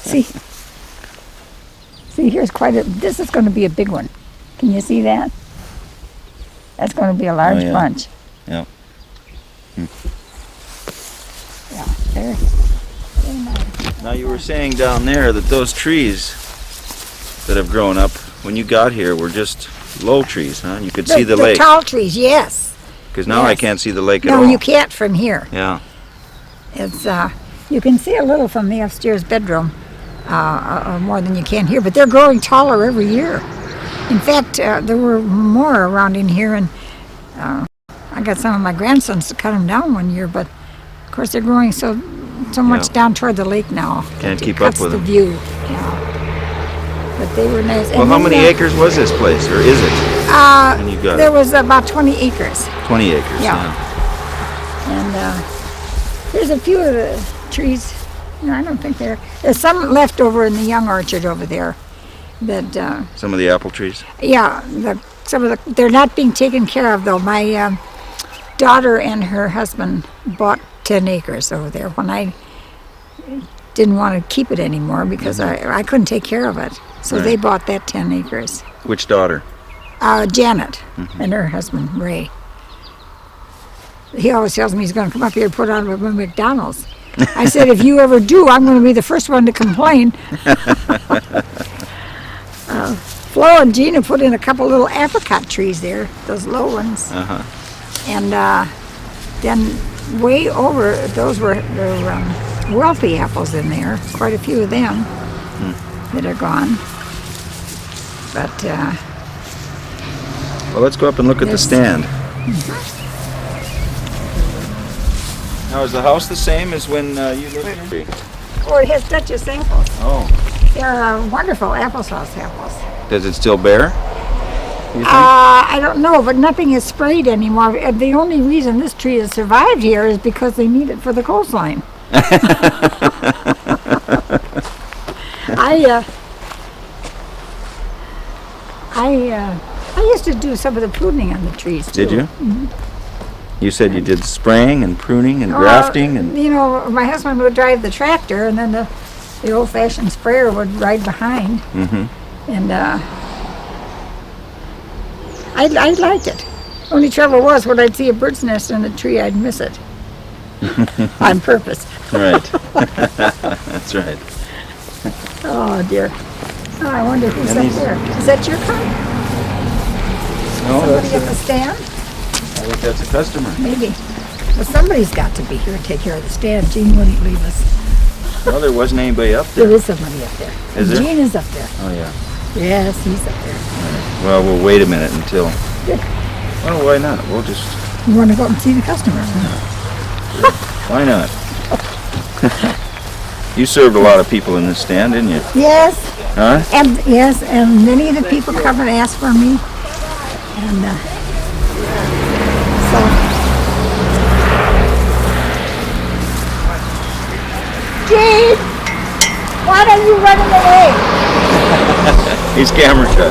So- See, here's this is going to be a big one. Can you see that? That's going to be a large yeah. bunch. Yep. Yeah, very nice. Now you were saying down there that those trees that have grown up when you got here were just low trees, huh? You could see the lake. tall trees, yes. Because now I yes. can't see the lake at all. No, you can't from here. Yeah. It's you can see a little from the upstairs bedroom, more than you can here. But they're growing taller every year. In fact, there were more around in here, and I got some of my grandsons to cut them down one year. But of course, they're growing so much Yeah. down toward the lake now. Can't that it keep up cuts with the them. view. Yeah. But they were nice. Well, And how then, many acres was this place, or is it? And you got there was about 20 acres. 20 acres. Yeah. And there's a few of the trees. No, I don't think there's some left over in the young orchard over there. That Some of the apple trees. yeah, they're not being taken care of though. My daughter and her husband bought 10 acres over there when I didn't want to keep it anymore because I couldn't take care of it. So Right. they bought that 10 acres. Which daughter? Janet and her husband Ray. He always tells me he's going to come up here and put on a McDonald's. I said, if you ever do, I'm going to be the first one to complain. Flo and Gina put in a couple little apricot trees there, those low ones. Uh-huh. And then way over, those were wealthy apples in there, quite a few of them that are gone. But Well, let's go up and look at the Yes. stand. Now, is the house the same as when you lived here? oh, it has Duchess apples. Oh. They're wonderful applesauce apples. Does it still bear? You think? I don't know, but nothing is sprayed anymore. The only reason this tree has survived here is because they need it for the coastline. I used to do some of the pruning on the trees too. Did you? You said you did spraying and pruning and grafting and. You know, my husband would drive the tractor, and then the old-fashioned sprayer would ride behind. Mm-hmm. And I liked it. Only trouble was when I'd see a bird's nest in a tree, I'd miss it. On purpose. Right. That's right. Oh dear. Oh, I wonder who's And up these- there. Is that your car? No, Somebody that's at the stand? I think that's a customer. Maybe. Well, somebody's got to be here to take care of the stand. Gene wouldn't leave us. Well, there wasn't anybody up There there. is somebody up there. Is there? Gene is up there. Oh yeah. Yes, he's up there. Well, we'll wait a minute until. Good. Well, why not? We'll just. You want to go up and see the customers? Why not? You served a lot of people in this stand, didn't you? Yes, Huh? and many of the people come and ask for me. And so, Gene, why are you running away? He's camera shy.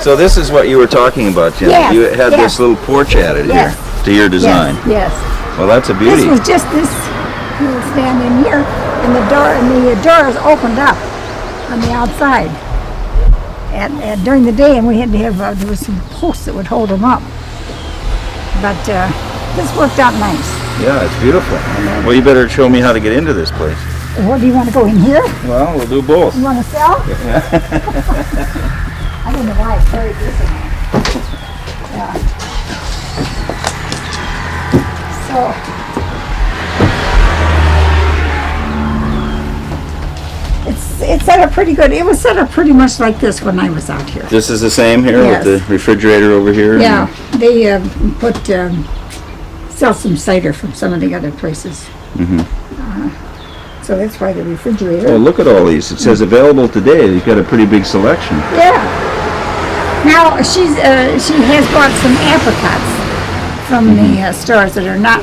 So this is what you were talking about, Jen. Yes, You had yes. this little porch added Yes. here to your design. Yes. Well, that's a This beauty. was just this little stand in here, and the doors opened up on the outside. And during the day, and we had to have there was some posts that would hold them up. But this worked out nice. Yeah, it's beautiful. Well, you better show me how to get into this place. What do you want to go in here? Well, we'll do both. You want to sell? I don't know why it's very busy. Yeah. So. It's set up pretty good. It was set up pretty much like this when I was out here. This is the same here Yes. with the refrigerator over here? Yeah, they sell some cider from some of the other places. So that's why the refrigerator. Oh, look at all these. It says available today. You've got a pretty big selection. Yeah. Now she has bought some apricots from the stores that are not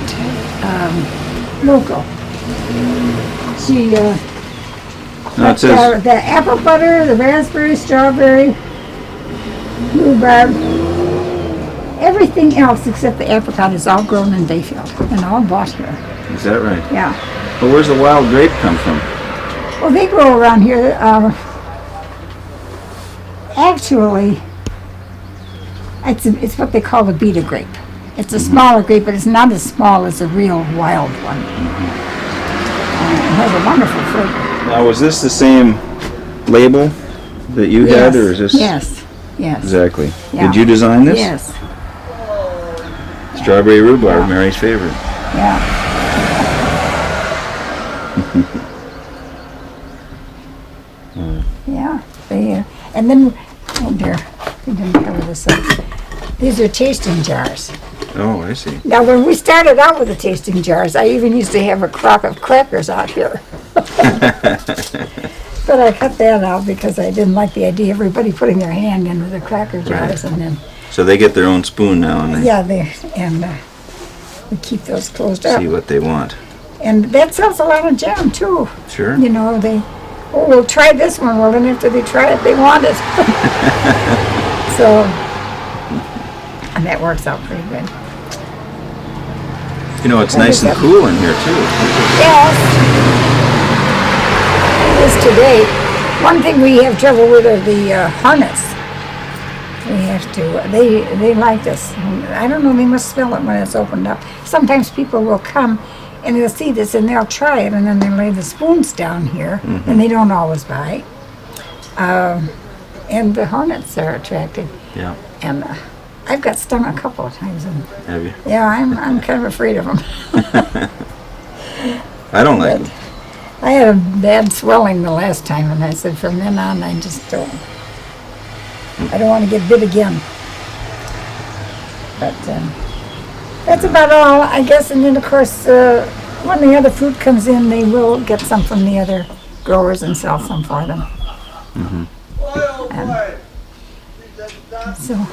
local. She Now it says, the apple butter, the raspberry, strawberry, rhubarb, everything else except the apricot is all grown in Bayfield and all bought here. is that right? Yeah. Well, where's the wild grape come from? Well, they grow around here. Actually, it's what they call the beta grape. It's a smaller grape, but it's not as small as a real wild one. It has a wonderful flavor. Now, was this the same label that you had, or is this? Yes. Yes. Exactly. Yeah. Did you design this? Yes. Strawberry rhubarb, Mary's favorite. Yeah. Yeah. And then, oh dear, we didn't cover this up. These are tasting jars. Oh, I see. Now, when we started out with the tasting jars, I even used to have a crock of crackers out here. But I cut that out because I didn't like the idea of everybody putting their hand into the cracker jars and then, So they get their own spoon now and they we keep those closed up. see what they want. And that sells a lot of jam too. Sure. You know, we'll try this one. Well, then after they try it, they want it. So, and that works out pretty good. You know, it's nice and cool in here too. Yes. It is today. One thing we have trouble with are the hornets. We have to, they like this. I don't know, they must smell it when it's opened up. Sometimes people will come and they'll see this and they'll try it and then they lay the spoons down here and they don't always buy. And the hornets are attracted. Yeah. And I've got stung a couple of times. And Have you? yeah, I'm kind of afraid of them. I don't like them. I had a bad swelling the last time, and I said from then on, I just don't. I don't want to get bit again. But that's about all, I guess. And then, of course, when the other fruit comes in, they will get some from the other growers and sell some for them. Mm-hmm. And so